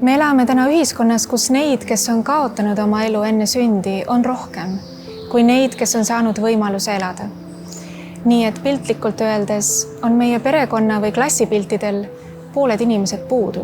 Me elame täna ühiskonnas, kus neid, kes on kaotanud oma elu enne sündi, on rohkem kui neid, kes on saanud võimaluse elada. Nii et piltlikult öeldes on meie perekonna või klassipiltidel pooled inimesed puudu.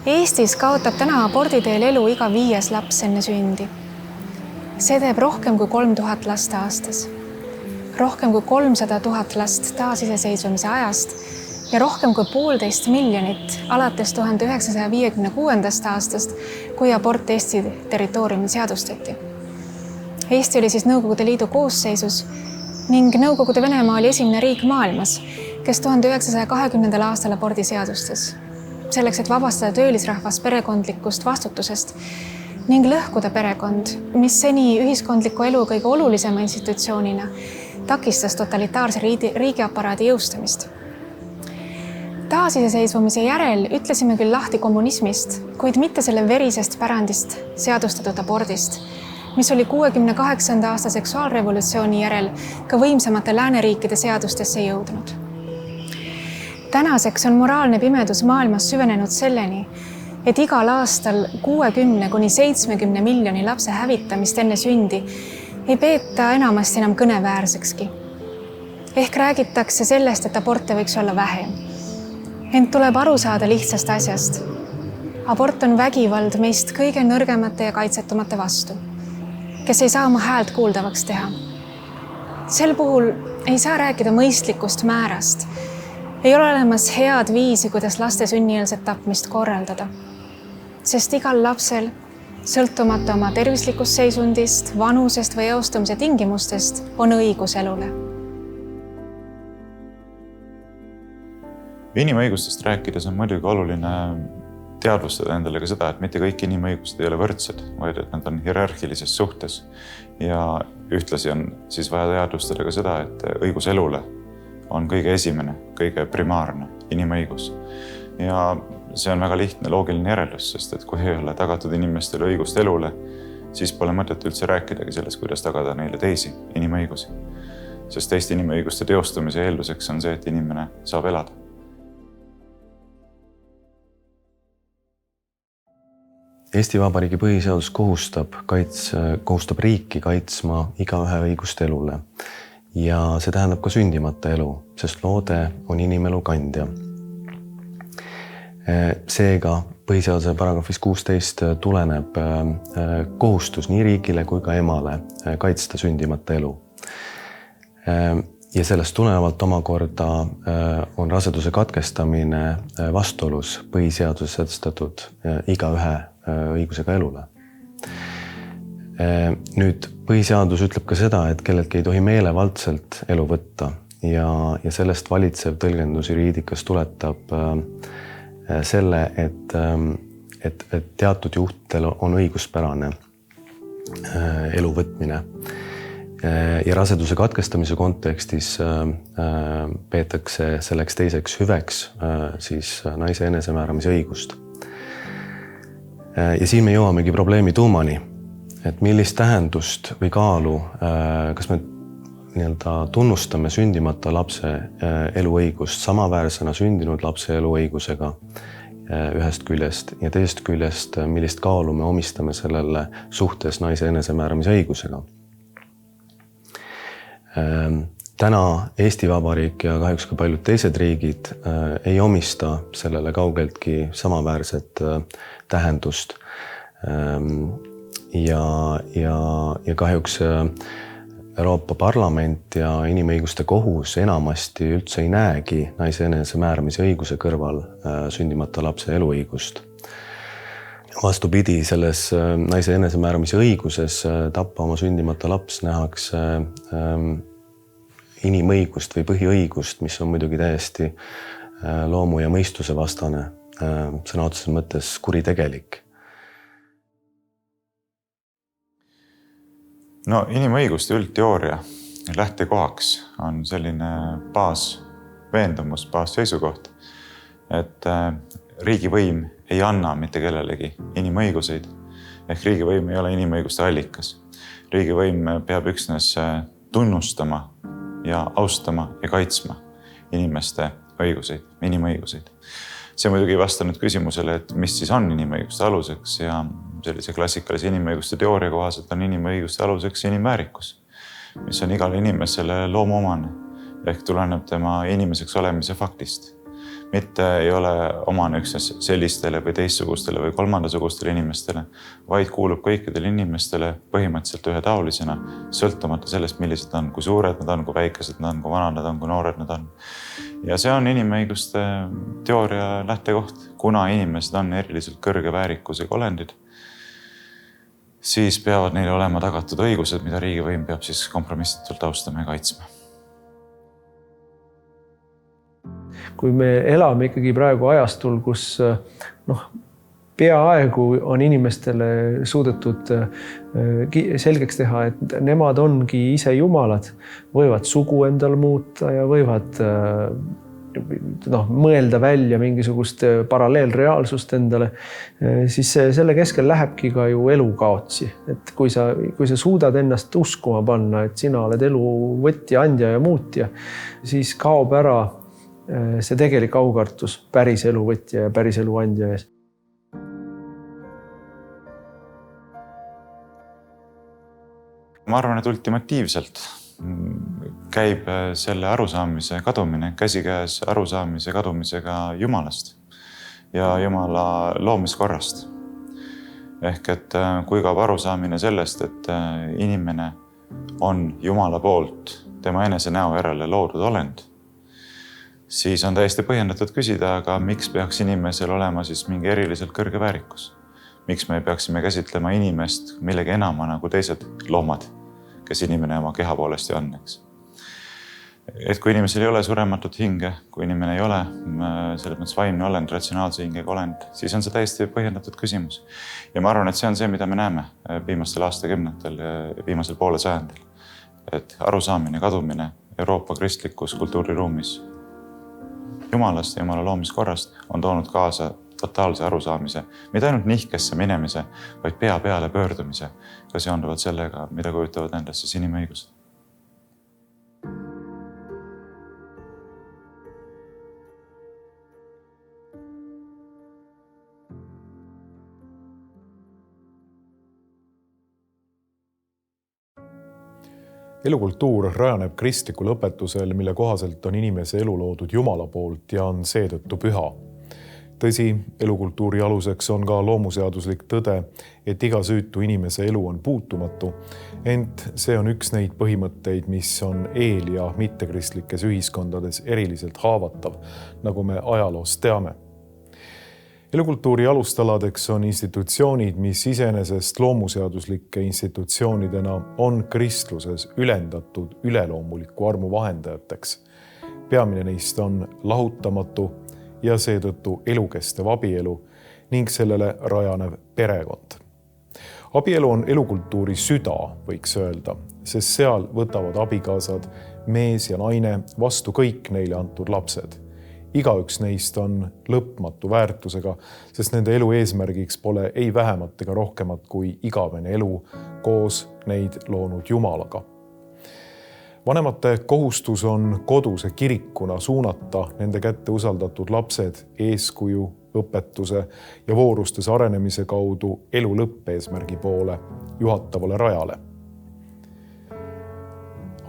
Eestis kaotab täna abordi teel elu iga 5. laps enne sündi. See teeb rohkem kui 3000 last aastas. Rohkem kui 300 000 last taasiseseisvumise ajast ja rohkem kui 1,5 miljonit alates 1956. aastast, kui abort Eesti territooriumil seadustati. Eesti oli siis Nõukogude Liidu koosseisus ning Nõukogude Venemaa oli esimene riik maailmas, kes 1920. aastal abordi seadustas. Selleks, et vabastada töölisrahvas perekondlikust vastutusest ning lõhkuda perekond, mis seni ühiskondliku elu kõige olulisema institutsioonina takistas totalitaarse riigiaparaadi jõustamist. Taasiseseisvumise järel ütlesime küll lahti kommunismist, kuid mitte selle verisest pärandist seadustatud abordist, mis oli 68. aasta seksuaalrevolutsiooni järel ka võimsamate lääneriikide seadustesse jõudnud. Tänaseks on moraalne pimedus maailmas süvenenud selleni, et igal aastal 60 kuni 70 miljoni lapse hävitamist enne sündi ei peeta enamasti enam kõneväärsekski. Ehk räägitakse sellest, et aborte võiks olla vähem. Ent tuleb aru saada lihtsast asjast. Abort on vägivald meist kõige nõrgemate ja kaitsetumate vastu, kes ei saa oma häält kuuldavaks teha. Sel puhul ei saa rääkida mõistlikust määrast. Ei ole olemas head viisi, kuidas laste sünnieelset tapmist korraldada. Sest igal lapsel, sõltumata oma tervislikust seisundist, vanusest või eostumise tingimustest, on õigus elule. Inimõigustest rääkides on muidugi oluline teadvustada endale ka seda, et mitte kõik inimõigused ei ole võrdsed, vaid et nad on hierarhilises suhtes. Ja ühtlasi on siis vaja teadvustada ka seda, et õigus elule on kõige esimene, kõige primaarne inimõigus. Ja see on väga lihtne loogiline järeldus, sest et kui ei ole tagatud inimestele õigust elule, siis pole mõtet üldse rääkidagi sellest, kuidas tagada neile teisi inimõigusi. Sest teiste inimõiguste teostumise eelduseks on see, et inimene saab elada. Eesti Vabariigi põhiseadus kohustab riiki kaitsma igaühe õigust elule. Ja see tähendab ka sündimata elu, sest loode on inimelu kandja. Seega põhiseaduse paragrahvis 16 tuleneb kohustus nii riigile kui ka emale kaitsta sündimata elu. Ja sellest tulenevalt omakorda on raseduse katkestamine vastuolus põhiseaduses sätestatud igaühe õigusega elule. Nüüd põhiseadus ütleb ka seda, et kelleltki ei tohi meelevaldselt elu võtta ja sellest valitsev tõlgendus juriidikas tuletab selle, et teatud juhtudel on õiguspärane elu võtmine. Ja raseduse katkestamise kontekstis peetakse selleks teiseks hüveks siis naise enesemääramise õigust. Ja siin me jõuamegi probleemi tuumani, et millist tähendust või kaalu, kas me tunnustame sündimata lapse eluõigust samaväärsena sündinud lapse eluõigusega ühest küljest ja teisest küljest, millist kaalu me omistame sellele suhtes naise enesemääramise õigusega. Täna Eesti Vabariik ja kahjuks ka paljud teised riigid ei omista sellele kaugeltki samaväärset tähendust. Ja kahjuks Euroopa Parlament ja inimõiguste kohus enamasti üldse ei näegi naise enesemääramise õiguse kõrval sündimata lapse eluõigust. Vastupidi, selles naise enesemääramise õiguses tappa oma sündimata laps nähakse inimõigust või põhiõigust, mis on muidugi täiesti loomu ja mõistuse vastane, sõna otseses mõttes kuritegelik. No inimõiguste üldteooria lähtekohaks on selline baasveendumus, baasseisukoht, et riigivõim ei anna mitte kellelegi inimõiguseid ehk riigivõim ei ole inimõiguste allikas. Riigivõim peab üksnes tunnustama ja austama ja kaitsma inimeste õiguseid, inimõiguseid. See muidugi ei vasta nüüd küsimusele, et mis siis on inimõiguste aluseks ja sellise klassikalise inimõiguste teooria kohaselt on inimõiguste aluseks inimväärikus, mis on igale inimesele loomuomane ehk tuleneb tema inimeseks olemise faktist. Mitte ei ole omane üksnes sellistele või teistsugustele või kolmandasugustele inimestele, vaid kuulub kõikidele inimestele põhimõtteliselt ühetaolisena, sõltumata sellest, millised on, kui suured nad on, kui väikesed nad on, kui vanad nad on, kui noored nad on. Ja see on inimõiguste teooria lähtekoht. Kuna inimesed on eriliselt kõrge väärikusega olendid, siis peavad neile olema tagatud õigused, mida riigivõim peab siis kompromissitult austama ja kaitsma. Kui me elame ikkagi praegu ajastul, kus peaaegu on inimestele suudetud selgeks teha, et nemad ongi ise jumalad, võivad sugu endal muuta ja võivad mõelda välja mingisugust paralleelreaalsust endale, siis selle keskel lähebki ka ju elu kaotsi. Et kui sa suudad ennast uskuma panna, et sina oled elu võtja, andja ja muutja, siis kaob ära see tegelik aukartus päris elu võtja ja päris elu andja ees. Ma arvan, et ultimatiivselt käib selle arusaamise kadumine käsikäes arusaamise kadumisega Jumalast ja Jumala loomiskorrast. Ehk et kui kaob arusaamine sellest, et inimene on Jumala poolt tema enese näo järele loodud olend, siis on täiesti põhjendatud küsida, aga miks peaks inimesel olema siis mingi eriliselt kõrge väärikus? Miks me peaksime käsitlema inimest millegi enama nagu teised loomad, kes inimene oma keha poolest ja on, eks? Et kui inimesel ei ole surematut hinge, kui inimene ei ole selles mõttes vaimne olend, ratsionaalse hingega olend, siis on see täiesti põhjendatud küsimus. Ja ma arvan, et see on see, mida me näeme viimastel aastakümnetel ja viimasel poole sajandil. Et arusaamine, kadumine Euroopa kristlikus kultuuriruumis Jumalast ja Jumala loomiskorrast on toonud kaasa totaalse arusaamise, mitte ainult nihkesse minemise, vaid pea peale pöördumise ka seonduvalt sellega, mida kujutavad endast siis inimõigused. Elukultuur rajaneb kristlikul õpetusel, mille kohaselt on inimese elu loodud Jumala poolt ja on seetõttu püha. Tõsi, elukultuuri aluseks on ka loomuseaduslik tõde, et iga süütu inimese elu on puutumatu, ent see on üks neid põhimõtteid, mis on eel- ja mittekristlikes ühiskondades eriliselt haavatav, nagu me ajaloost teame. Elukultuuri alustaladeks on institutsioonid, mis iseenesest loomuseaduslike institutsioonidena on kristluses ülendatud üleloomuliku armu vahendajateks. Peamine neist on lahutamatu ja seetõttu elukestev abielu ning sellele rajanev perekond. Abielu on elukultuuri süda, võiks öelda, sest seal võtavad abikaasad, mees ja naine vastu kõik neile antud lapsed. Igaüks neist on lõpmatu väärtusega, sest nende elu eesmärgiks pole ei vähemat ega rohkemat kui igavene elu koos neid loonud Jumalaga. Vanemate kohustus on koduse kirikuna suunata nende kätte usaldatud lapsed eeskuju, õpetuse ja voorustes arenemise kaudu elu lõppeesmärgi poole juhatavale rajale.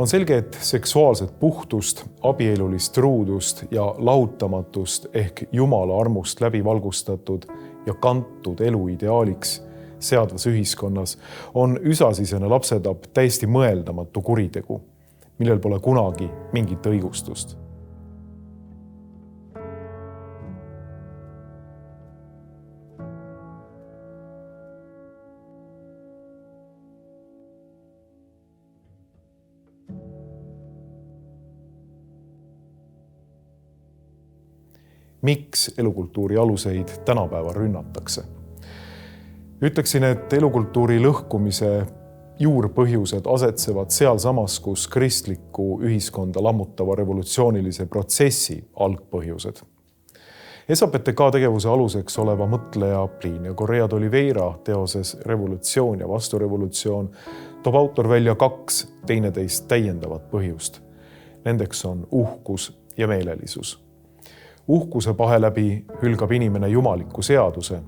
On selge, et seksuaalset puhtust, abielulist truudust ja lahutamatust ehk Jumala armust läbi valgustatud ja kantud elu ideaaliks seadvas ühiskonnas on üsasisene lapsetapp täiesti mõeldamatu kuritegu, millel pole kunagi mingit õigustust. Miks elukultuuri aluseid tänapäeval rünnatakse? Ütleksin, et elukultuuri lõhkumise juurpõhjused asetsevad sealsamas, kus kristlikku ühiskonda lammutava revolutsioonilise protsessi algpõhjused. SAPTK tegevuse aluseks oleva mõtleja Plinio Correa de Oliveira teoses Revolutsioon ja vasturevolutsioon toob autor välja 2 teineteist täiendavat põhjust. Nendeks on uhkus ja meelelisus. Uhkuse pahe läbi hülgab inimene jumaliku seaduse,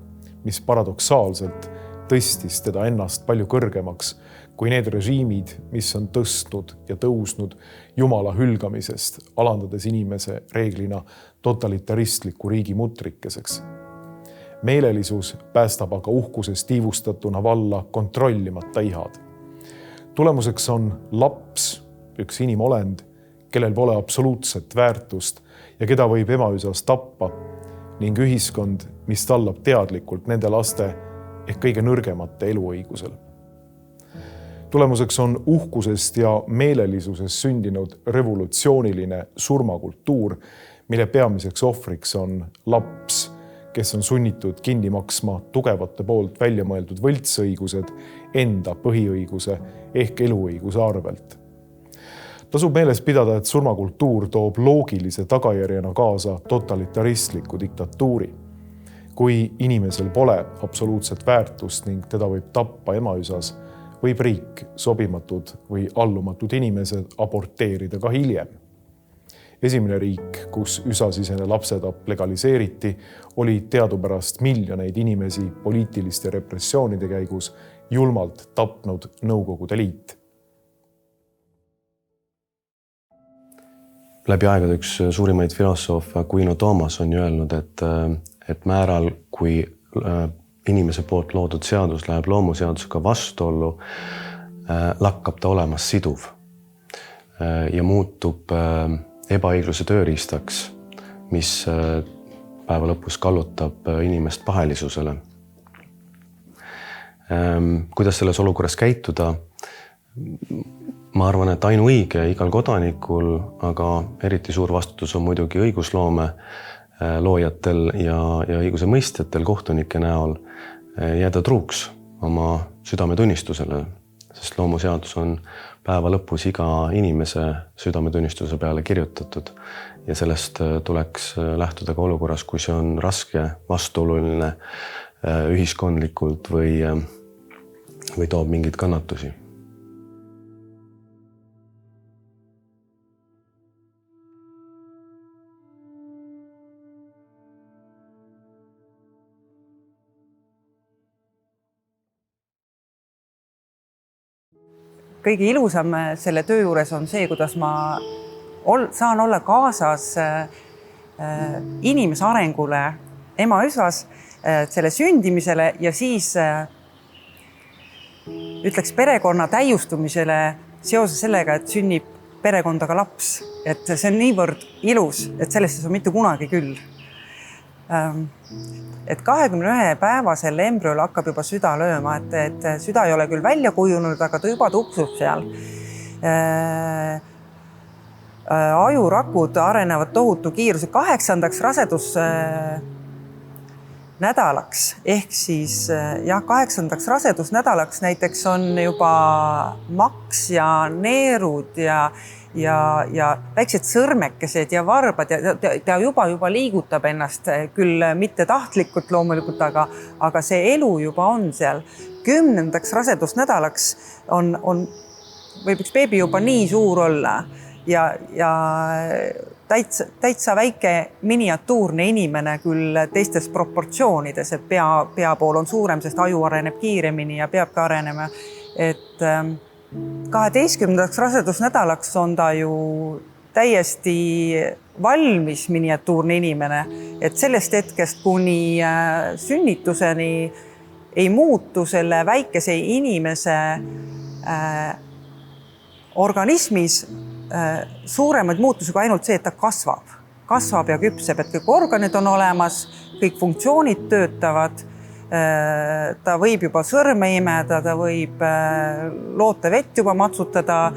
mis paradoksaalselt tõstis teda ennast palju kõrgemaks kui need režiimid, mis on tõstnud ja tõusnud Jumala hülgamisest, alandades inimese reeglina totalitaristliku riigi mutrikeseks. Meelelisus päästab aga uhkuses tiivustatuna valla kontrollimata ihad. Tulemuseks on laps, üks inimolend, kellel pole absoluutset väärtust ja keda võib emaüsas tappa, ning ühiskond, mis tallab teadlikult nende laste ehk kõige nõrgemate eluõigusel. Tulemuseks on uhkusest ja meelelisusest sündinud revolutsiooniline surmakultuur, mille peamiseks ohvriks on laps, kes on sunnitud kinni maksma tugevate poolt välja mõeldud võltsõigused enda põhiõiguse ehk eluõiguse arvelt. Tasub meeles pidada, et surmakultuur toob loogilise tagajärjena kaasa totalitaristliku diktatuuri. Kui inimesel pole absoluutset väärtust ning teda võib tappa emaüsas, võib riik sobimatud või allumatud inimesed aborteerida ka hiljem. Esimene riik, kus üsasisene lapsetapp legaliseeriti, oli teadupärast miljoneid inimesi poliitiliste repressioonide käigus julmalt tapnud Nõukogude Liit. Läbi aegade üks suurimaid filosoofe Aquino Thomas on öelnud, et määral, kui inimese poolt loodud seadus läheb loomuseadusega vastuollu, lakkab ta olemas siduv ja muutub ebaõigluse tööriistaks, mis päeva lõpus kallutab inimest pahelisusele. Kuidas selles olukorras käituda? Ma arvan, et ainuõige igal kodanikul, aga eriti suur vastutus on muidugi õigusloome loojatel ja õiguse mõistjatel kohtunike näol jääda truuks oma südametunnistusele, sest loomuseadus on päeva lõpus iga inimese südametunnistuse peale kirjutatud ja sellest tuleks lähtuda ka olukorras, kui see on raske, vastuoluline ühiskondlikult või toob mingeid kannatusi. Kõige ilusam selle töö juures on see, kuidas ma saan olla kaasas inimese arengule emaüsas, selle sündimisele ja siis ütleks perekonna täiustumisele seoses sellega, et sünnib perekondaga laps. Et see on niivõrd ilus, et sellest ei saa mitte kunagi küll. Et 21 päevasel embrüol hakkab juba süda lööma, et süda ei ole küll välja kujunud, aga ta juba tuksub seal. Ajurakud arenevad tohutu kiiruse 8. rasedus nädalaks ehk siis 8. rasedusnädalaks näiteks on juba maks ja neerud ja väiksed sõrmekesed ja varbad ja ta juba liigutab ennast küll mitte tahtlikult loomulikult, aga see elu juba on seal. 10. rasedusnädalaks võib üks beebi juba nii suur olla ja täitsa väike miniatuurne inimene küll teistes proportsioonides, et pea pool on suurem, sest aju areneb kiiremini ja peabki arenema. Et 12. rasedusnädalaks on ta ju täiesti valmis miniatuurne inimene, et sellest hetkest kuni sünnituseni ei muutu selle väikese inimese organismis suuremaid muutusi kui ainult see, et ta kasvab ja küpseb, et kõik organid on olemas, kõik funktsioonid töötavad. Ta võib juba sõrme imeda, ta võib lootevett juba matsutada,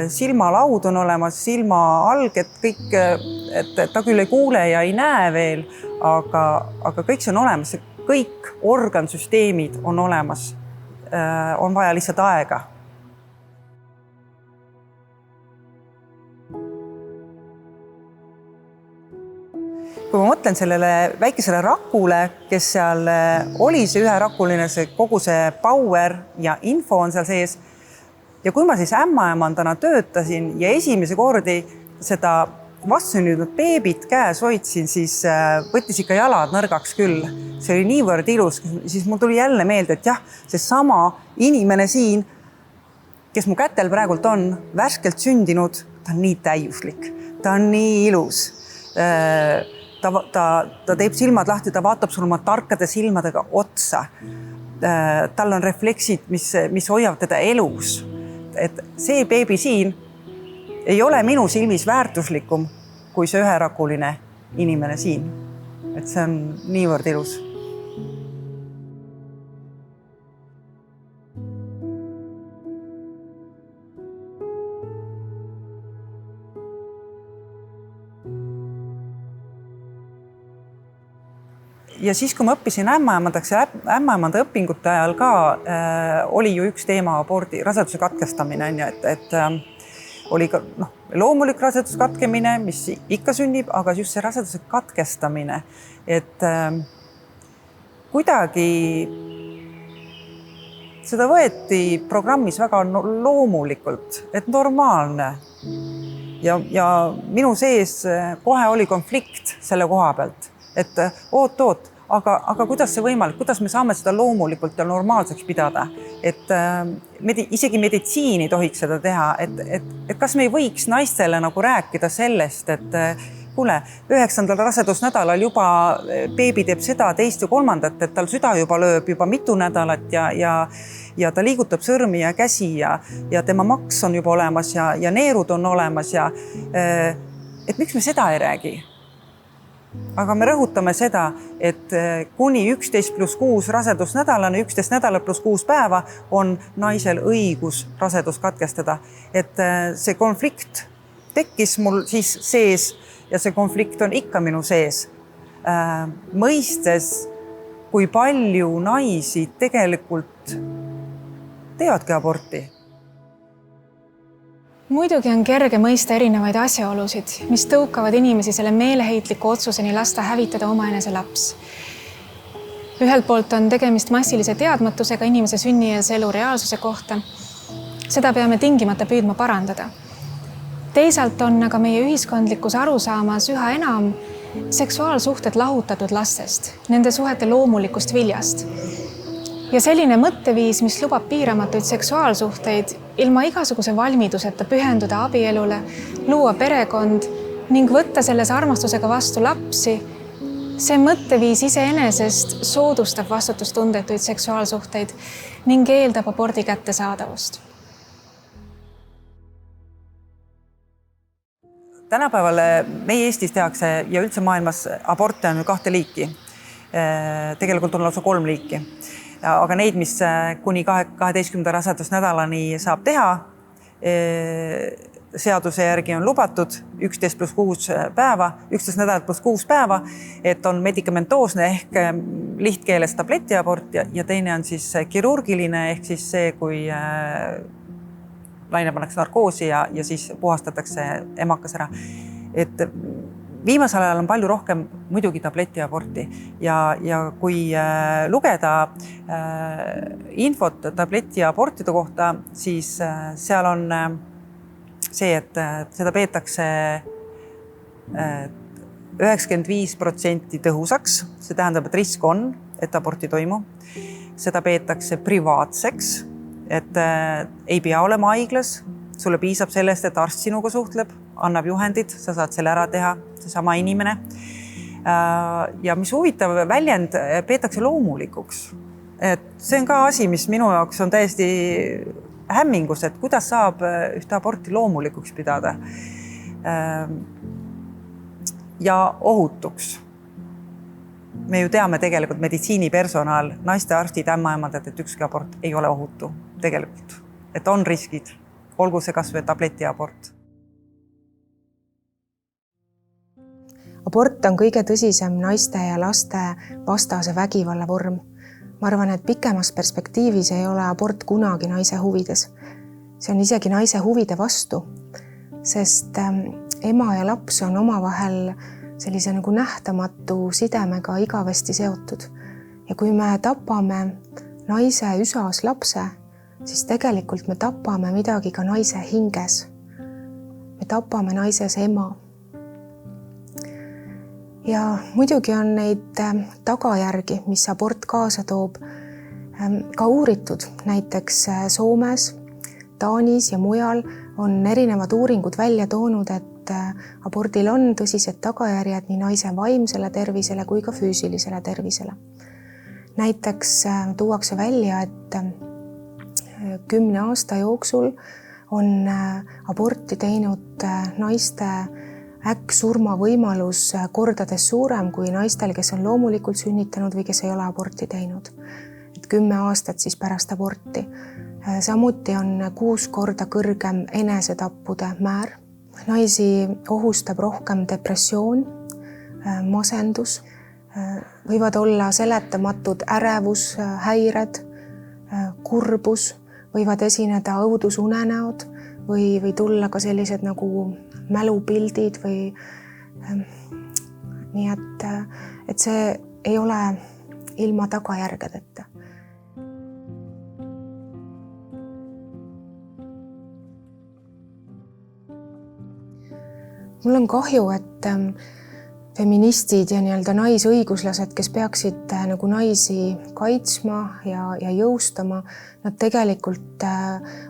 silmalaud on olemas, silmaalged, kõik, et ta küll ei kuule ja ei näe veel, aga kõik see on olemas, kõik organsüsteemid on olemas, on vaja lihtsalt aega. kui ma mõtlen sellele väikesele rakule, kes seal oli, see üherakuline, see kogu see power ja info on seal sees. Ja kui ma siis ämmaemandana töötasin ja esimese kordi seda vastsündinud beebit käes hoidsin, siis võttis ikka jalad nõrgaks küll. See oli niivõrd ilus, siis mul tuli jälle meelde, et jah, see sama inimene siin, kes mu kätel praegult on, värskelt sündinud, ta on nii täiuslik, ta on nii ilus. Ta teeb silmad lahti, ta vaatab sul oma tarkade silmadega otsa. Tal on refleksid, mis hoiavad teda elus. Et see beebi siin ei ole minu silmis väärtuslikum kui see üherakuline inimene siin. Et see on niivõrd ilus. Ja siis, kui ma õppisin ämmaemandaks ja ämmaemanda õpingute ajal ka oli ju üks teema abordi, raseduse katkestamine, et oli ka loomulik raseduse katkemine, mis ikka sünnib, aga just see raseduse katkestamine, et kuidagi seda võeti programmis väga loomulikult, et normaalne. Ja minu sees kohe oli konflikt selle koha pealt. Et oot, aga kuidas see võimalik, kuidas me saame seda loomulikult ja normaalseks pidada, et isegi meditsiini tohiks seda teha, et kas me ei võiks naistele nagu rääkida sellest, et kuule, 9. rasedusnädalal juba beebi teeb seda, teist ja kolmandat, et tal süda juba lööb juba mitu nädalat ja ta liigutab sõrmi ja käsi ja tema maks on juba olemas ja neerud on olemas ja et miks me seda ei räägi? Aga me rõhutame seda, et kuni 11+6 rasedusnädalane, 11 nädalat plus 6 päeva on naisel õigus rasedus katkestada. Et see konflikt tekkis mul siis sees ja see konflikt on ikka minu sees. Mõistes, kui palju naisi tegelikult teevadki aborti. Muidugi on kerge mõista erinevaid asjaolusid, mis tõukavad inimesi selle meeleheitliku otsuseni lasta hävitada omaenese laps. Ühelt poolt on tegemist massilise teadmatusega inimese sünnieelse elu reaalsuse kohta. Seda peame tingimata püüdma parandada. Teisalt on aga meie ühiskondlikus arusaamas üha enam seksuaalsuhted lahutatud lastest, nende suhete loomulikust viljast. Ja selline mõtteviis, mis lubab piiramatuid seksuaalsuhteid ilma igasuguse valmiduseta pühenduda abielule, luua perekond ning võtta selles armastusega vastu lapsi, see mõtteviis iseenesest soodustab vastutustundetuid seksuaalsuhteid ning eeldab abordi kättesaadavust. Tänapäeval meie Eestis tehakse ja üldse maailmas aborte on 2 liiki. Tegelikult on lausa 3 liiki. Aga neid, mis kuni 12. rasedusnädalani saab teha, seaduse järgi on lubatud 11+6 päeva, 11 nädalat plus 6 päeva, et on medikamentoosne ehk lihtkeeles tabletiabort ja teine on siis kirurgiline ehk siis see, kui laine pannakse narkoosi ja siis puhastatakse emakas ära. Et viimasel ajal on palju rohkem muidugi tabletiaborti ja kui lugeda infot tabletiabortide kohta, siis seal on see, et seda peetakse 95% tõhusaks. See tähendab, et risk on, et aborti toimu. Seda peetakse privaatseks, et ei pea olema haiglas. Sulle piisab sellest, et arst sinuga suhtleb, annab juhendid, sa saad selle ära teha, see sama inimene. Ja mis huvitav väljend, peetakse loomulikuks. Et see on ka asi, mis minu jaoks on täiesti hämmingus, et kuidas saab ühte aborti loomulikuks pidada. Ja ohutuks. Me ju teame tegelikult meditsiinipersonal, naiste arstid, ämmaemandad, et ükski abort ei ole ohutu tegelikult. Et on riskid, olgu see kas või tabletiabort. Abort on kõige tõsisem naiste ja laste vastase vägivalla vorm. Ma arvan, et pikemas perspektiivis ei ole abort kunagi naise huvides. See on isegi naise huvide vastu, sest ema ja laps on omavahel sellise nagu nähtamatu sidemega igavesti seotud. Ja kui me tapame naise üsas lapse, siis tegelikult me tapame midagi ka naise hinges. Me tapame naises ema. Ja muidugi on neid tagajärgi, mis abort kaasa toob, ka uuritud. Näiteks Soomes, Taanis ja mujal on erinevad uuringud välja toonud, et abordil on tõsised tagajärjed nii naise vaimsele tervisele kui ka füüsilisele tervisele. Näiteks tuuakse välja, et 10 aasta jooksul on aborti teinud naiste äkksurma võimalus kordades suurem kui naistel, kes on loomulikult sünnitanud või kes ei ole aborti teinud. 10 aastat siis pärast aborti. Samuti on 6 korda kõrgem enesetappude määr. Naisi ohustab rohkem depressioon, masendus, võivad olla seletamatud ärevushäired, kurbus, võivad esineda õudusunenäod või tulla ka sellised nagu mälupildid või nii, et see ei ole ilma tagajärgedeta. Mul on kahju, et feministid ja nii-öelda naisõiguslased, kes peaksid nagu naisi kaitsma ja jõustama, nad tegelikult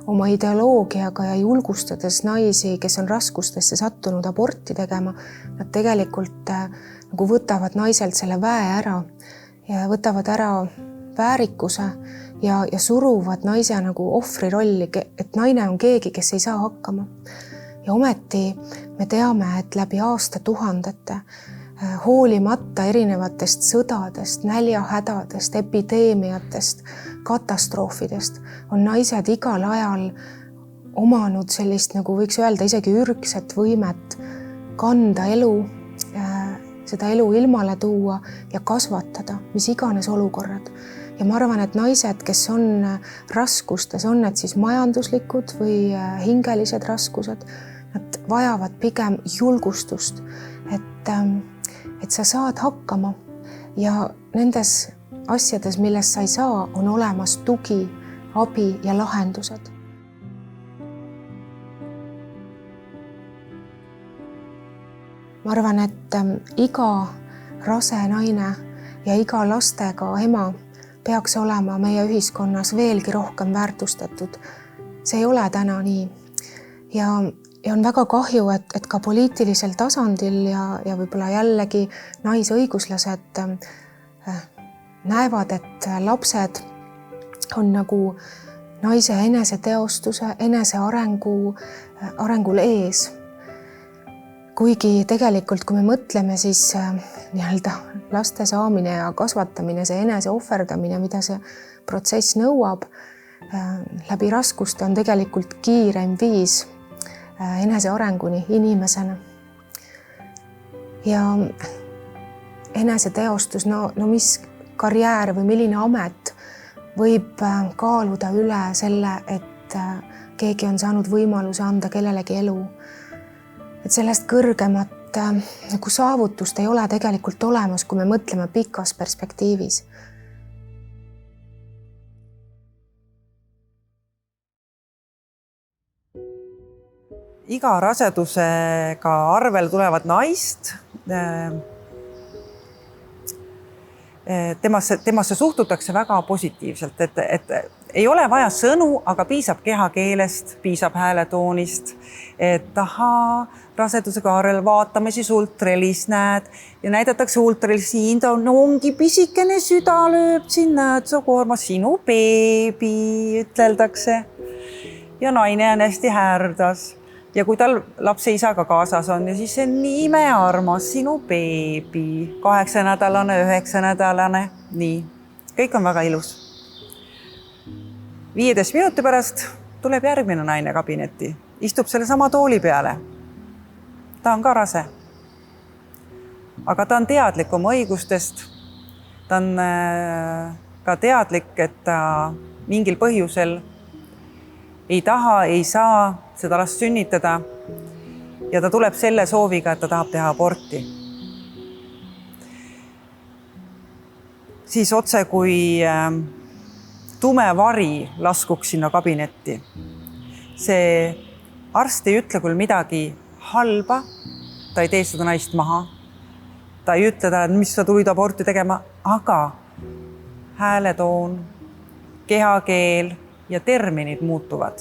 oma ideoloogiaga ja julgustades naisi, kes on raskustesse sattunud aborti tegema, nad tegelikult nagu võtavad naiselt selle väe ära ja võtavad ära väärikuse ja suruvad naise nagu ohvri rolli, et naine on keegi, kes ei saa hakkama. Ja ometi me teame, et läbi aastatuhandete hoolimata erinevatest sõdadest, näljahädadest, epideemiatest, katastroofidest on naised igal ajal omanud sellist, nagu võiks öelda, isegi ürgset võimet kanda elu, seda elu ilmale tuua ja kasvatada, mis iganes olukorrad. Ja ma arvan, et naised, kes on raskustes, on need siis majanduslikud või hingelised raskused, nad vajavad pigem julgustust, et sa saad hakkama ja nendes asjades, milles sa ei saa, on olemas tugi, abi ja lahendused. Ma arvan, et iga rase naine ja iga lastega ema peaks olema meie ühiskonnas veelgi rohkem väärtustatud. See ei ole täna nii. Ja on väga kahju, et ka poliitilisel tasandil ja võib-olla jällegi naisõiguslased näevad, et lapsed on nagu naise eneseteostuse, arengul ees. Kuigi tegelikult, kui me mõtleme, siis nii-öelda laste saamine ja kasvatamine, see enese ohverdamine, mida see protsess nõuab, läbi raskuste on tegelikult kiireim viis enese arenguni inimesena. Ja eneseteostus, no mis karjäär või milline amet võib kaaluda üle selle, et keegi on saanud võimaluse anda kellelegi elu. Et sellest kõrgemat nagu saavutust ei ole tegelikult olemas, kui me mõtleme pikas perspektiivis. Iga rasedusega arvel tulevad naist. Temasse suhtutakse väga positiivselt, et ei ole vaja sõnu, aga piisab kehakeelest, piisab hääletoonist, et rasedusega arvel vaatame siis ultralis, näed, ja näidatakse ultralis, siin ta ongi pisikene süda lööb, siin näed sa koormas, sinu beebi, ütleldakse. Ja naine on hästi härdas. Ja kui tal lapse isaga kaasas on, ja siis see on nii imearmas, sinu beebi, 8-nädalane, 9-nädalane, nii. Kõik on väga ilus. 15 minuti pärast tuleb järgmine naine kabinetti, istub selle sama tooli peale. Ta on ka rase. Aga ta on teadlik oma õigustest. Ta on ka teadlik, et ta mingil põhjusel ei taha, ei saa seda last sünnitada ja ta tuleb selle sooviga, et ta tahab teha aborti. siis otse kui tume vari laskuks sinna kabinetti. See arst ei ütle küll midagi halba, ta ei tee seda naist maha, ta ei ütle talle, mis sa tulid aborti tegema, aga hääletoon, kehakeel ja terminid muutuvad.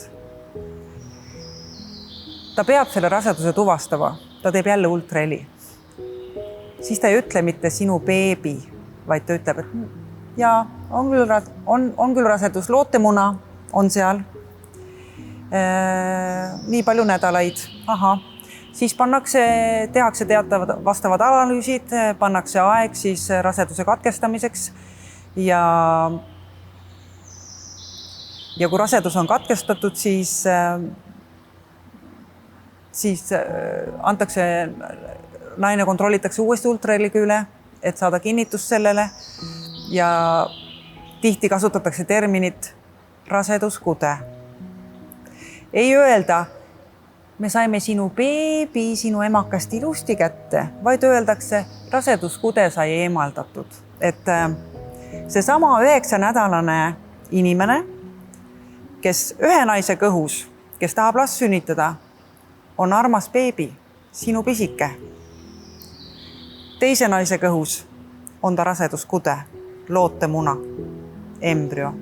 Ta peab selle raseduse tuvastama, ta teeb jälle ultraheli. Siis ta ei ütle mitte sinu beebi, vaid ta ütleb, et jaa, on küll rasedus, lootemuna on seal. Nii palju nädalaid, siis tehakse teatavad vastavad analüüsid, pannakse aeg siis raseduse katkestamiseks ja kui rasedus on katkestatud, siis antakse, naine kontrollitakse uuesti ultraheliga üle, et saada kinnitust sellele ja tihti kasutatakse terminit raseduskude. Ei öelda, me saime sinu beebi, sinu emakast ilusti kätte, vaid öeldakse, raseduskude sai eemaldatud. Et seesama 9-nädalane inimene, kes ühe naise kõhus, kes tahab last sünnitada, on armas beebi, sinu pisike. Teise naise kõhus on ta raseduskude, lootemuna, embrüo.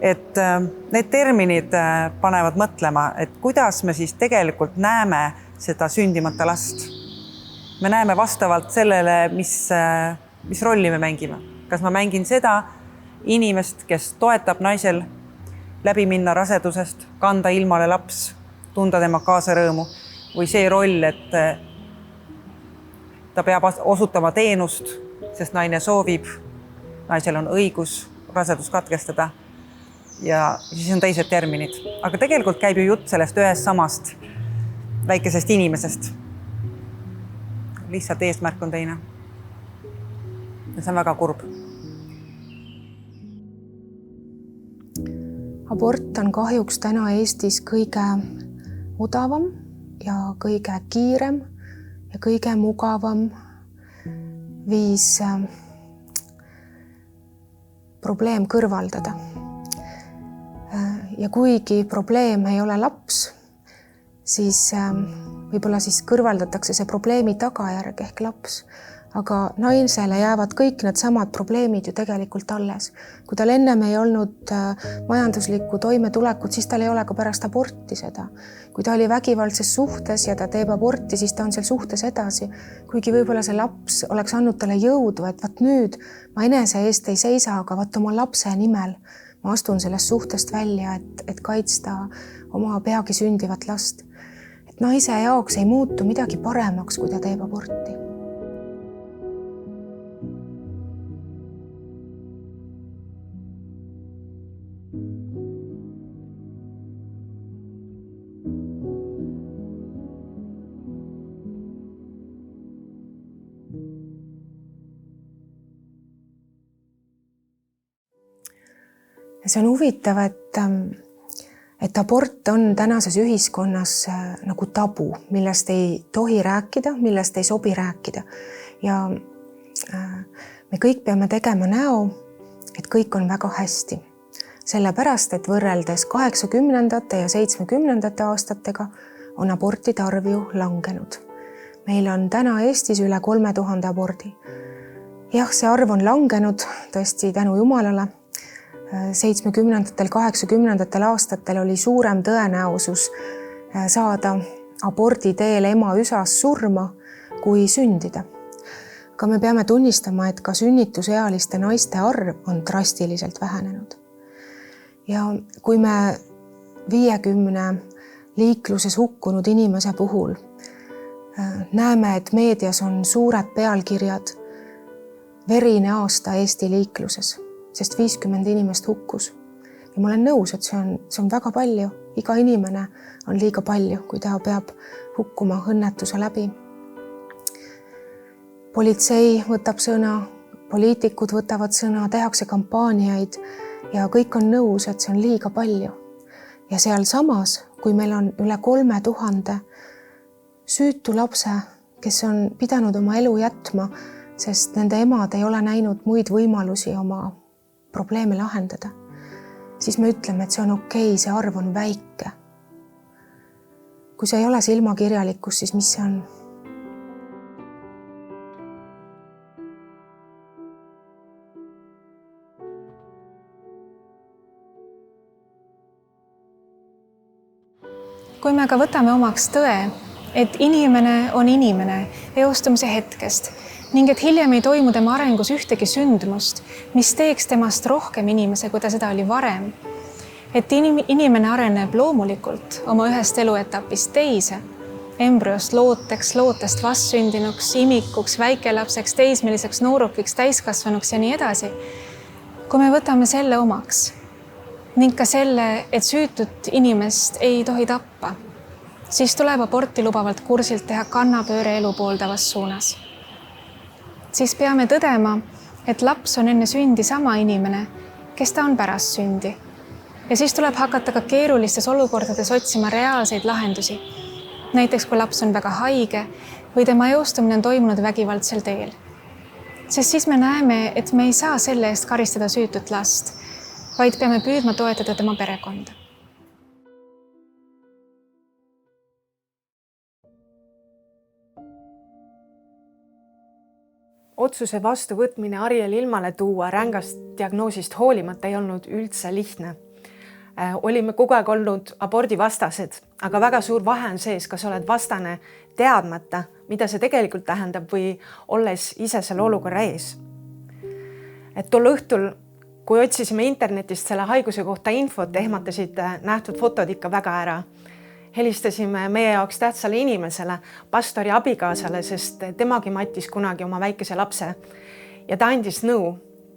Et need terminid panevad mõtlema, et kuidas me siis tegelikult näeme seda sündimata last. Me näeme vastavalt sellele, mis rolli me mängime. Kas ma mängin seda inimest, kes toetab naisel läbi minna rasedusest, kanda ilmale laps, tunda tema kaasarõõmu või see roll, et ta peab osutama teenust, sest naine soovib, naisel on õigus rasedus katkestada ja siis on teised terminid. Aga tegelikult käib ju jutt sellest ühest samast väikesest inimesest. Lihtsalt eesmärk on teine. Ja see on väga kurb. Abort on kahjuks täna Eestis kõige odavam ja kõige kiirem ja kõige mugavam viis probleem kõrvaldada. Ja kuigi probleem ei ole laps, siis võib-olla siis kõrvaldatakse see probleemi tagajärg ehk laps. Aga naisele jäävad kõik need samad probleemid ju tegelikult alles. Kui tal ennem ei olnud majanduslikku toimetulekut, siis tal ei ole ka pärast aborti seda. Kui ta oli vägivaldses suhtes ja ta teeb aborti, siis ta on seal suhtes edasi. Kuigi võib-olla see laps oleks andnud talle jõudu, et vaat nüüd ma enese eest ei seisa, aga vaat oma lapse nimel ma astun sellest suhtest välja, et kaitsta oma peagi sündivat last. Et naise jaoks ei muutu midagi paremaks, kui ta teeb aborti. Ja see on huvitav, et abort on tänases ühiskonnas nagu tabu, millest ei tohi rääkida, millest ei sobi rääkida. Ja me kõik peame tegema näo, et kõik on väga hästi. Sellepärast, et võrreldes 80. ja 70. aastatega on abortide arv ju langenud. Meil on täna Eestis üle 3000 abordi. Jah, see arv on langenud tõesti tänu Jumalale. 70. 80. aastatel oli suurem tõenäosus saada abordi teel ema üsas surma kui sündida. Aga me peame tunnistama, et ka sünnitusealiste naiste arv on drastiliselt vähenenud. Ja kui me 50 liikluses hukkunud inimese puhul näeme, et meedias on suured pealkirjad verine aasta Eesti liikluses, sest 50 inimest hukkus. Ja ma olen nõus, et see on väga palju. Iga inimene on liiga palju, kui ta peab hukkuma õnnetuse läbi. Politsei võtab sõna, poliitikud võtavad sõna, tehakse kampaaniaid ja kõik on nõus, et see on liiga palju. Ja seal samas, kui meil on üle 3000 süütu lapse, kes on pidanud oma elu jätma sest nende emad ei ole näinud muid võimalusi oma probleeme lahendada, siis me ütleme, et see on okei, see arv on väike. Kui see ei ole silmakirjalikkus, siis mis see on? Kui me aga võtame omaks tõe, et inimene on inimene eostumise hetkest ning et hiljem ei toimu tema arengus ühtegi sündmust, mis teeks temast rohkem inimese, kui ta seda oli varem, et inimene areneb loomulikult oma ühest eluetapist teise, embrüost looteks, lootest vastsündinuks, imikuks, väikelapseks, teismeliseks, noorukiks, täiskasvanuks ja nii edasi. Kui me võtame selle omaks ning ka selle, et süütut inimest ei tohi tappa, siis tuleb aborti lubavalt kursilt teha kannapööre elu pooldavas suunas. Siis peame tõdema, et laps on enne sündi sama inimene, kes ta on pärast sündi. Ja siis tuleb hakata ka keerulistes olukordades otsima reaalseid lahendusi. Näiteks kui laps on väga haige või tema eostumine on toimunud vägivaldsel teel. Sest siis me näeme, et me ei saa selle eest karistada süütut last, vaid peame püüdma toetada tema perekonda. Otsuse vastuvõtmine Ariel ilmale tuua rängast diagnoosist hoolimata ei olnud üldse lihtne. Olime kogu aeg olnud abordivastased, aga väga suur vahe on sees, kas oled vastane teadmata, mida see tegelikult tähendab või olles ise selle olukorra ees. Et tol õhtul, kui otsisime internetist selle haiguse kohta infot, ehmatasid nähtud fotod ikka väga ära. Helistasime meie jaoks tähtsale inimesele, pastori abikaasale, sest temagi mattis kunagi oma väikese lapse. Ja ta andis nõu,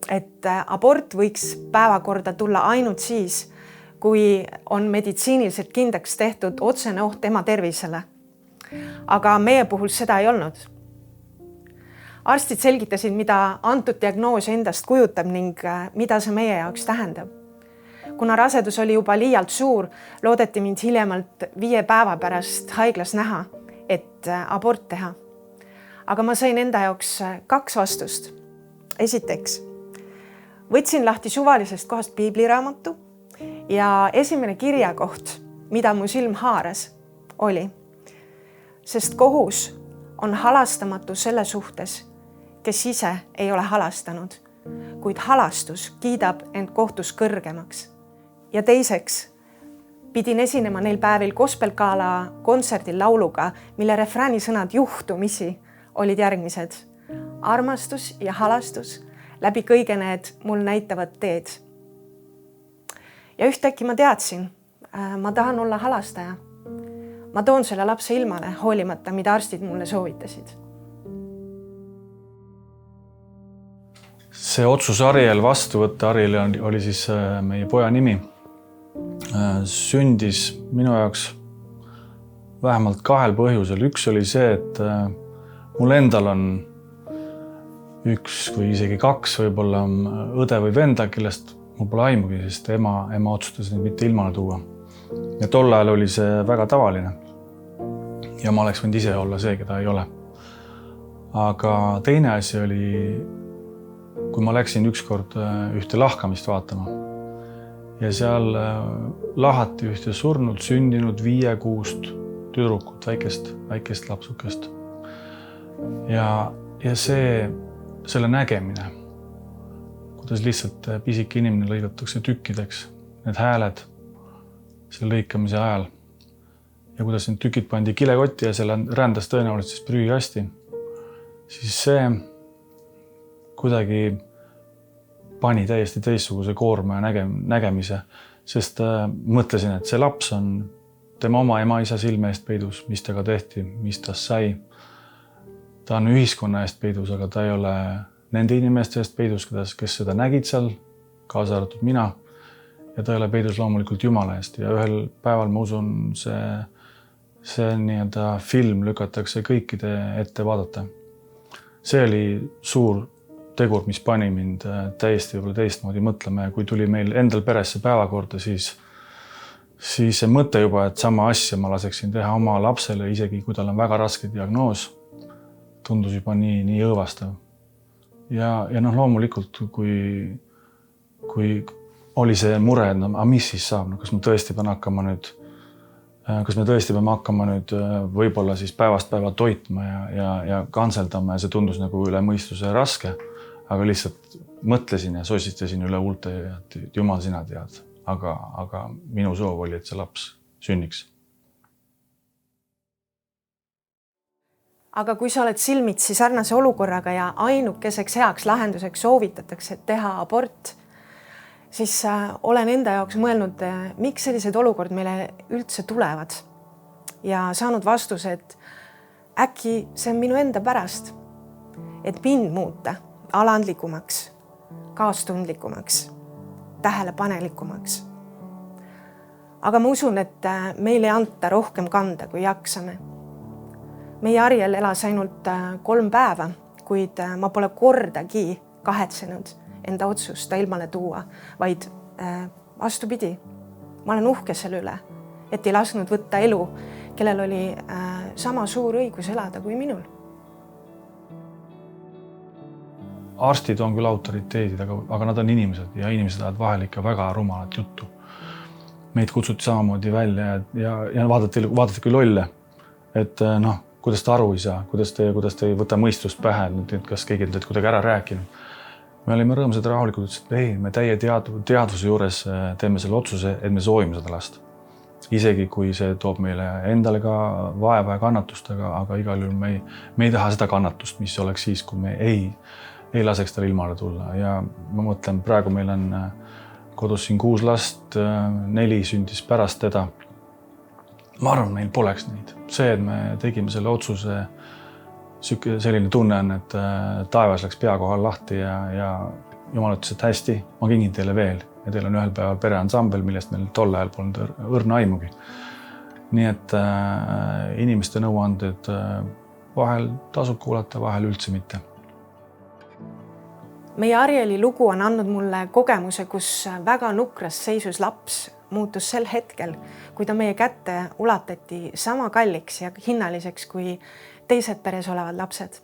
et abort võiks päevakorda tulla ainult siis, kui on meditsiiniliselt kindlaks tehtud otsene oht tema tervisele. Aga meie puhul seda ei olnud. Arstid selgitasid, mida antud diagnoos endast kujutab ning mida see meie jaoks tähendab. Kuna rasedus oli juba liialt suur, loodeti mind hiljemalt 5 päeva pärast haiglas näha, et abort teha. Aga ma sain enda jaoks 2 vastust. Esiteks, võtsin lahti suvalisest kohast piibliraamatu ja esimene kirjakoht, mida mu silm haaras, oli: sest kohus on halastamatu selle suhtes, kes ise ei ole halastanud, kuid halastus kiidab end kohtus kõrgemaks. Ja teiseks pidin esinema neil päevil gospelgala kontserdil lauluga, mille refrääni sõnad juhtumisi olid järgmised: armastus ja halastus, läbi kõige need mul näitavad teed. Ja ühtäkki ma teadsin, ma tahan olla halastaja. Ma toon selle lapse ilmale, hoolimata, mida arstid mulle soovitasid. See otsus Ariel vastu võtta, Ariel oli siis meie poja nimi, sündis minu jaoks vähemalt 2 põhjusel. Üks oli see, et mul endal on 1 või isegi 2 võib-olla õde või venda, kellest mul pole aimugi, sest ema otsustas neid mitte ilmale tuua. Ja tol ajal oli see väga tavaline. Ja ma oleks võinud ise olla see, keda ei ole. Aga teine asi oli, kui ma läksin ükskord ühte lahkamist vaatama ja seal lahati ühte surnult sündinud 5-6 tüdrukut, väikest lapsukest. Ja selle nägemine, kuidas lihtsalt pisik inimene lõigatakse tükkideks, need hääled selle lõikamise ajal ja kuidas need tükid pandi kilekotti ja selle rändas tõenäoliselt siis prügikasti, siis see kuidagi pani täiesti teistsuguse koorma ja nägemise, sest mõtlesin, et see laps on tema oma ema-isa silme eest peidus, mis temaga tehti, mis tast sai. Ta on ühiskonna eest peidus, aga ta ei ole nende inimeste eest peidus, kes seda nägid seal, kaasa arvatud mina. Ja ta ei ole peidus loomulikult Jumala eest. Ja ühel päeval, ma usun, see nii-öelda film lükatakse kõikide ette vaadata. See oli suur tegur, mis pani mind täiesti võib-olla teistmoodi mõtlema. Ja kui tuli meil endal peresse päevakorda, siis see mõte juba, et sama asja ma laseksin teha oma lapsele, isegi kui tal on väga raske diagnoos, tundus juba nii õõvastav. ja noh, loomulikult, kui oli see mure, et no, mis siis saab, no, kas me tõesti peame hakkama nüüd võib-olla siis päevast päeva toitma ja kantseldama ja see tundus nagu üle mõistuse raske, aga lihtsalt mõtlesin ja sosistasin üle huulte, et jumal, sina tead, aga minu soov oli, et see laps sünniks. Aga kui sa oled silmitsi sarnase olukorraga ja ainukeseks heaks lahenduseks soovitatakse teha abort, siis olen enda jaoks mõelnud, miks sellised olukord meile üldse tulevad ja saanud vastuse, et äkki see on minu enda pärast, et mind muuta alandlikumaks, kaastundlikumaks, tähelepanelikumaks. Aga ma usun, et meil ei anta rohkem kanda, kui jaksame. Meie Ariel elas ainult 3 päeva, kuid ma pole kordagi kahetsenud enda otsust ta ilmale tuua, vaid vastupidi. Ma olen uhke selle üle, et ei lasknud võtta elu, kellel oli sama suur õigus elada kui minul. Arstid on küll autoriteedid, aga nad on inimesed ja inimesed ajavad vahel ikka väga rumalat juttu. Meid kutsuti samamoodi välja ja vaadati küll lolle, et noh, kuidas ta aru ei saa, kuidas te ei võta mõistust pähe, kas keegi teid kuidagi ära rääkinud. Me olime rõõmsad ja rahulikud, et ei, me täie teadvuse juures teeme selle otsuse, et me soovime seda last. Isegi kui see toob meile endale ka vaeva ja kannatust, aga igal juhul me ei taha seda kannatust, mis oleks siis, kui me ei laseks tal ilmale tulla. Ja ma mõtlen, praegu meil on kodus siin 6 last, 4 sündis pärast teda. Ma arvan, meil poleks neid. See, et me tegime selle otsuse, selline tunne on, et taevas läks pea kohal lahti ja Jumal ütles, et hästi, ma kingin teile veel ja teil on ühel päeval pereansambel, millest meil tol ajal polnud õrna aimugi. Nii et inimeste nõuanded vahel tasub kuulata, vahel üldse mitte. Meie Arieli lugu on andnud mulle kogemuse, kus väga nukras seisus laps muutus sel hetkel, kui ta meie kätte ulatati sama kalliks ja hinnaliseks kui teised peres olevad lapsed.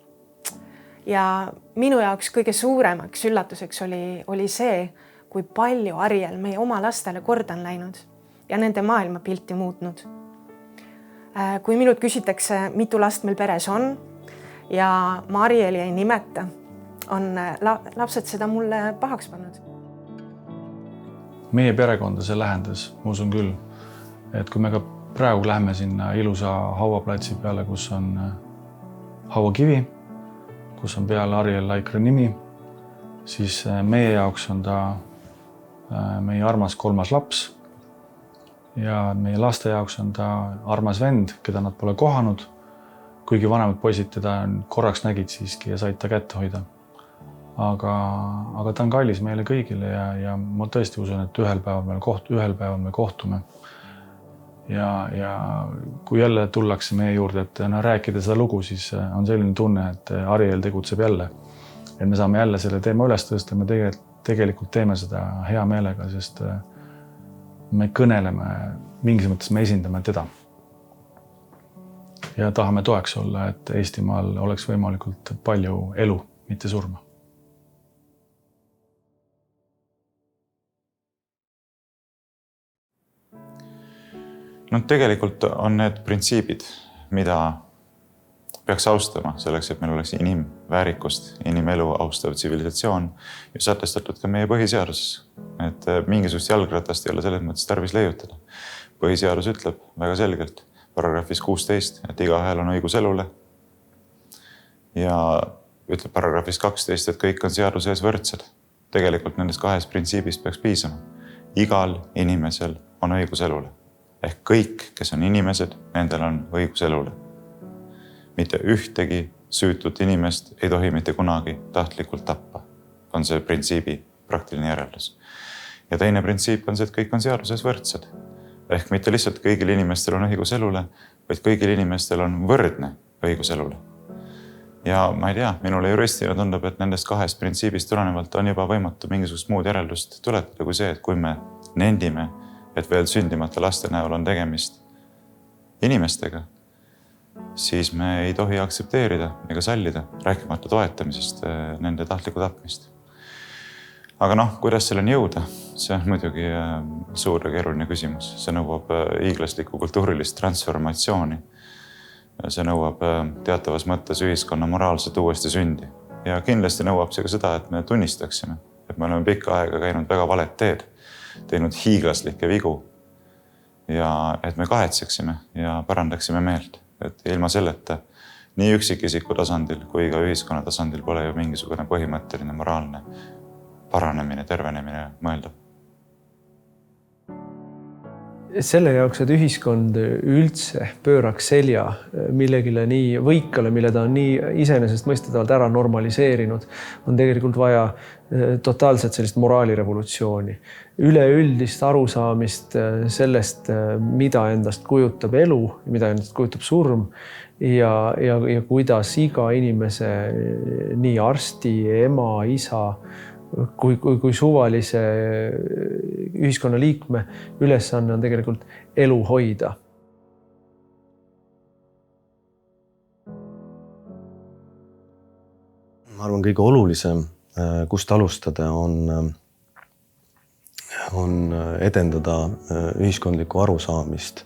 Ja minu jaoks kõige suuremaks üllatuseks oli see, kui palju Ariel meie oma lastele korda on läinud ja nende maailmapilti muutnud. Kui minult küsitakse, mitu last meil peres on ja ma Arieli ei nimeta, on lapsed seda mulle pahaks pannud. Meie perekonda see lähendas, ma usun küll, et kui me ka praegu läheme sinna ilusa hauaplatsi peale, kus on hauakivi, kus on peal Ariel Laikre nimi, siis meie jaoks on ta meie armas 3. laps ja meie laste jaoks on ta armas vend, keda nad pole kohanud, kuigi vanemad poisid teda korraks nägid siiski ja said ta kätte hoida. Aga ta on kallis meile kõigile ja ma tõesti usun, et ühel päeval me kohtume. Ja kui jälle tullakse meie juurde, et rääkida seda lugu, siis on selline tunne, et Ariel tegutseb jälle. Et me saame jälle selle teema üles tõsta, me tegelikult teeme seda hea meelega, sest me kõneleme, mingis mõttes me esindame teda. Ja tahame toeks olla, et Eestimaal oleks võimalikult palju elu, mitte surma. No tegelikult on need printsiibid, mida peaks austama selleks, et meil oleks inimväärikust, inimelu austav tsivilisatsioon ja sätestatud ka meie põhiseaduses. Et mingisugust jalgratast ei ole selles mõttes tarvis leiutada. Põhiseadus ütleb väga selgelt paragrahvis 16, et igahel on õigus elule ja ütleb paragrahvis 12, et kõik on seaduse ees võrdsed. Tegelikult nendest 2 printsiibist peaks piisama. Igal inimesel on õigus elule. Ehk kõik, kes on inimesed, nendel on õigus elule. Mitte ühtegi süütut inimest ei tohi mitte kunagi tahtlikult tappa. On see printsiibi praktiline järeldus. Ja teine printsiip on see, et kõik on seaduses võrdsed. Ehk mitte lihtsalt kõigil inimestel on õigus elule, vaid kõigil inimestel on võrdne õigus elule. Ja ma ei tea, minule juristina tundub, et nendest 2 printsiibist tulenevalt on juba võimatu mingisugust muud järeldust tuletada kui see, et kui me nendime, et veel sündimata laste näol on tegemist inimestega, siis me ei tohi aktsepteerida ega sallida, rääkimata toetamisest nende tahtlikku tapmist. Aga noh, kuidas selleni jõuda? See on muidugi suur ja keeruline küsimus. See nõuab hiiglaslikku kultuurilist transformatsiooni. See nõuab teatavas mõttes ühiskonna moraalset uuesti sündi. Ja kindlasti nõuab see ka seda, et me tunnistaksime, et me oleme pikka aega käinud väga valet teed, teinud hiiglaslikke vigu ja et me kahetseksime ja parandaksime meelt. Et ilma selleta nii üksikisiku tasandil kui ka ühiskonna tasandil pole ju mingisugune põhimõtteline moraalne paranemine, tervenemine mõeldav. Selle jaoks, et ühiskond üldse pööraks selja millegile nii võikale, mille ta on nii iseenesestmõistetavalt ära normaliseerinud, on tegelikult vaja totaalselt sellist moraalirevolutsiooni. Üleüldist arusaamist sellest, mida endast kujutab elu, mida endast kujutab surm ja kuidas iga inimese, nii arsti, ema, isa, kui suvalise ühiskonna liikme ülesanne on tegelikult elu hoida. Ma arvan, kõige olulisem, kust alustada, on edendada ühiskondlikku arusaamist,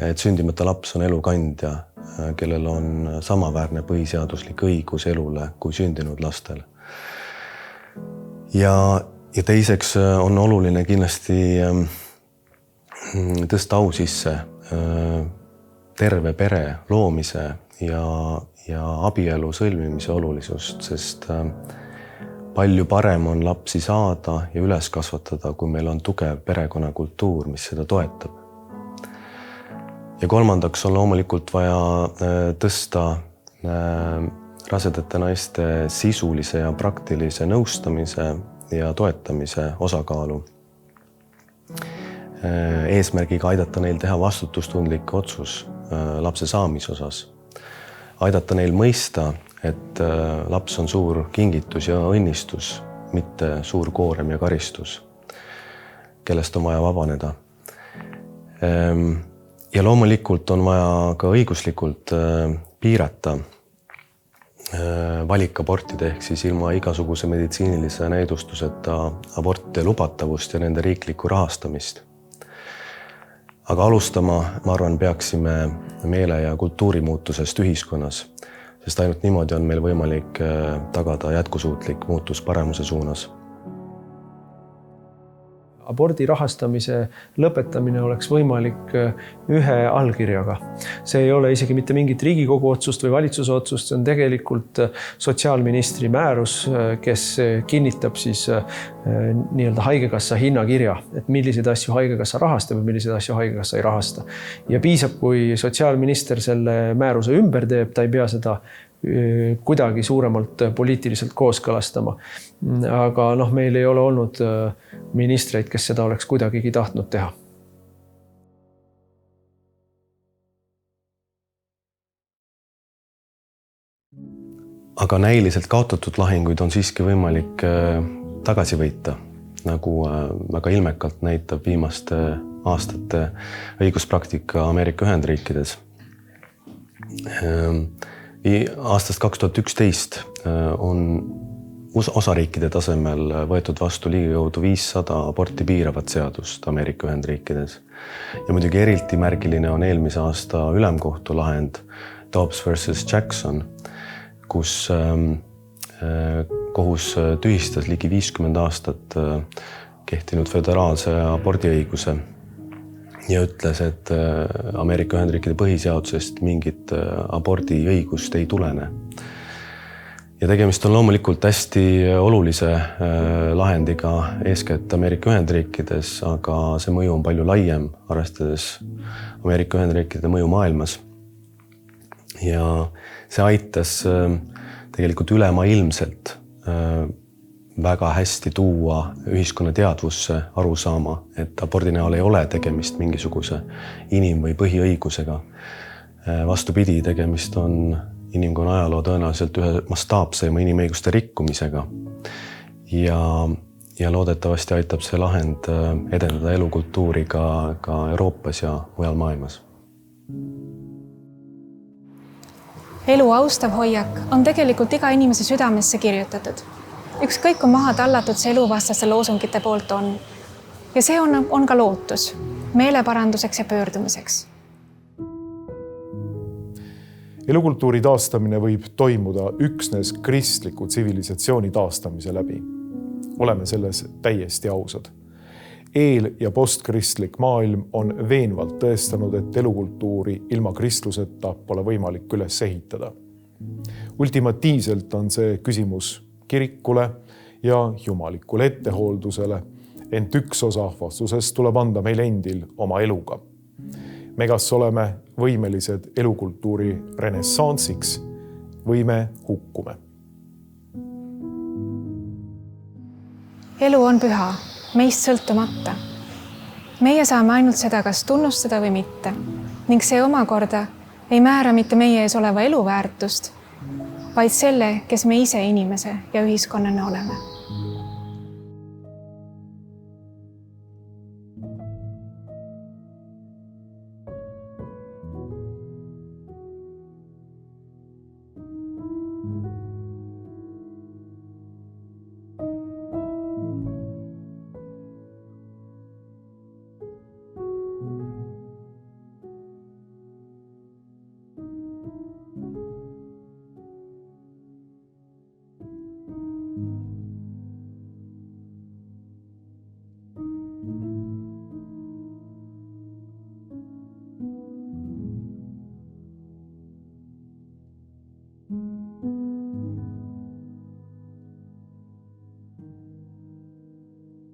et sündimata laps on elukandja, kellel on samaväärne põhiseaduslik õigus elule kui sündinud lastel. Ja teiseks on oluline kindlasti tõsta au sisse terve pere loomise ja abielu sõlmimise olulisust, sest palju parem on lapsi saada ja üles kasvatada, kui meil on tugev perekonnakultuur, mis seda toetab. Ja kolmandaks on loomulikult vaja tõsta rasedate naiste sisulise ja praktilise nõustamise ja toetamise osakaalu. Eesmärgiga aidata neil teha vastutustundlik otsus lapse saamise osas. Aidata neil mõista, et laps on suur kingitus ja õnnistus, mitte suur koorem ja karistus, kellest on vaja vabaneda. Ja loomulikult on vaja ka õiguslikult piirata valikabortide ehk siis ilma igasuguse meditsiinilise näidustuseta abortide lubatavust ja nende riiklikku rahastamist. Aga alustama, ma arvan, peaksime meele- ja kultuurimuutusest ühiskonnas, sest ainult niimoodi on meil võimalik tagada jätkusuutlik muutus paremuse suunas. Abordi rahastamise lõpetamine oleks võimalik ühe allkirjaga. See ei ole isegi mitte mingit Riigikogu otsust või valitsuse otsust, see on tegelikult sotsiaalministri määrus, kes kinnitab siis nii-öelda haigekassa hinnakirja, et milliseid asju haigekassa rahastab ja milliseid asju haigekassa ei rahasta. Ja piisab, kui sotsiaalminister selle määruse ümber teeb, ta ei pea seda kuidagi suuremalt poliitiliselt kooskõlastama. Aga meil ei ole olnud ministreid, kes seda oleks kuidagigi tahtnud teha. Aga näiliselt kaotatud lahinguid on siiski võimalik tagasi võita, nagu väga ilmekalt näitab viimaste aastate õiguspraktika Ameerika Ühendriikides. Aastast 2011 on osariikide tasemel võetud vastu ligikaudu 500 aborti piiravat seadust Ameerika Ühendriikides. Ja muidugi eriti märgiline on eelmise aasta ülemkohtu lahend Dobbs versus Jackson, kus kohus tühistas ligi 50 aastat kehtinud föderaalse abordiõiguse ja ütles, et Ameerika Ühendriikide põhiseadusest mingit abordiõigust ei tulene. Ja tegemist on loomulikult hästi olulise lahendiga eeskätt Ameerika Ühendriikides, aga see mõju on palju laiem, arvestades Ameerika Ühendriikide mõju maailmas. Ja see aitas tegelikult ülemaailmselt väga hästi tuua ühiskonna teadvusse arusaama, et abordi näol ei ole tegemist mingisuguse inim- või põhiõigusega. Vastupidi, tegemist on inimkonna ajaloo tõenäoliselt ühe mastaapseima inimõiguste rikkumisega. Ja loodetavasti aitab see lahend edendada elukultuuri ka Euroopas ja mujal maailmas. elu austav hoiak on tegelikult iga inimese südamesse kirjutatud. Ükskõik kui maha tallatud see eluvastaste loosungite poolt on. Ja see on ka lootus meeleparanduseks ja pöördumiseks. Elukultuuri taastamine võib toimuda üksnes kristliku tsivilisatsiooni taastamise läbi. Oleme selles täiesti ausad. Eel- ja postkristlik maailm on veenvalt tõestanud, et elukultuuri ilma kristluseta pole võimalik üles ehitada. Ultimatiivselt on see küsimus kirikule ja jumalikule ettehooldusele, ent üks osa vastusest tuleb anda meil endil oma eluga. Me kas oleme võimelised elukultuuri renessansiks või me hukkume. Elu on püha, meist sõltumata. Meie saame ainult seda kas tunnustada või mitte. Ning see omakorda ei määra mitte meie ees oleva elu väärtust, vaid selle, kes me ise inimese ja ühiskonnana oleme.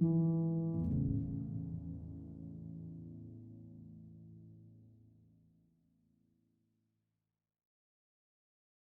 Thank you.